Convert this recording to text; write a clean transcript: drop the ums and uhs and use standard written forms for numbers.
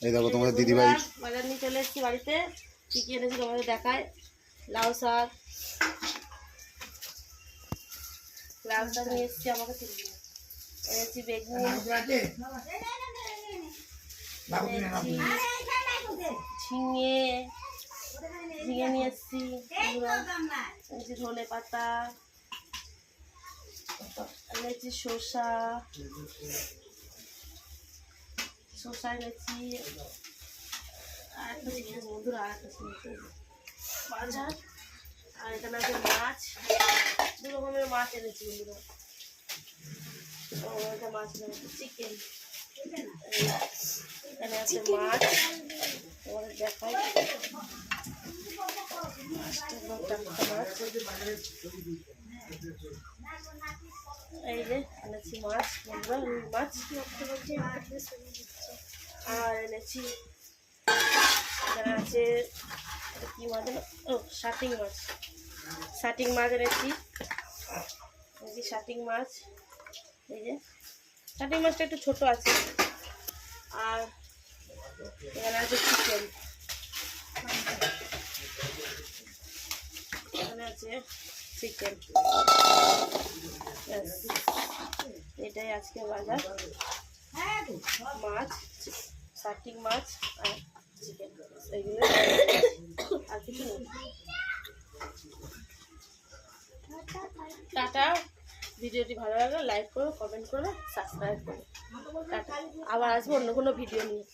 এই দেখো তোমাদের দিদিভাই বাজার নিয়ে চলে এসেছি বাড়িতে। কী কী এনেছি তোমাদের দেখায়। লাউ শাক নিয়ে এসেছি, আমাকে এনেছি বেগুন, ঝিঙে নিয়ে এসেছি, এনেছি ধনে পাতা, এনেছি শসা এনেছি, আর একটা জিনিস বন্ধুরা, আর একটা জিনিস বাজার। আর এখানে আছে মাছ, দু রকমের মাছ এনেছি বন্ধুরা। একটা মাছ এনেছি চিকেন, এখানে আছে মাছ, তোমাদের দেখাই। মাছ এই যে এনেছি মাছ বন্ধুরা, রুই মাছ। আর এনেছি এখানে আছে কি মাছ, ও শাটিং মাছ এনেছি। শাটিং মাছ, এই যে শাটিং মাছটা একটু ছোট আছে। আর এখানে আছে চিকেন, এখানে আছে চিকেন। এটাই আজকে বাজার, মাছ, শাটিং মাছ আর চিকেন, এইগুলো। আর কিছু নেই। টাটা। ভিডিওটি ভালো লাগলে লাইক করো, কমেন্ট করো, সাবস্ক্রাইব করো। টাটা। আবার আসবো অন্য কোনো ভিডিও নিয়ে।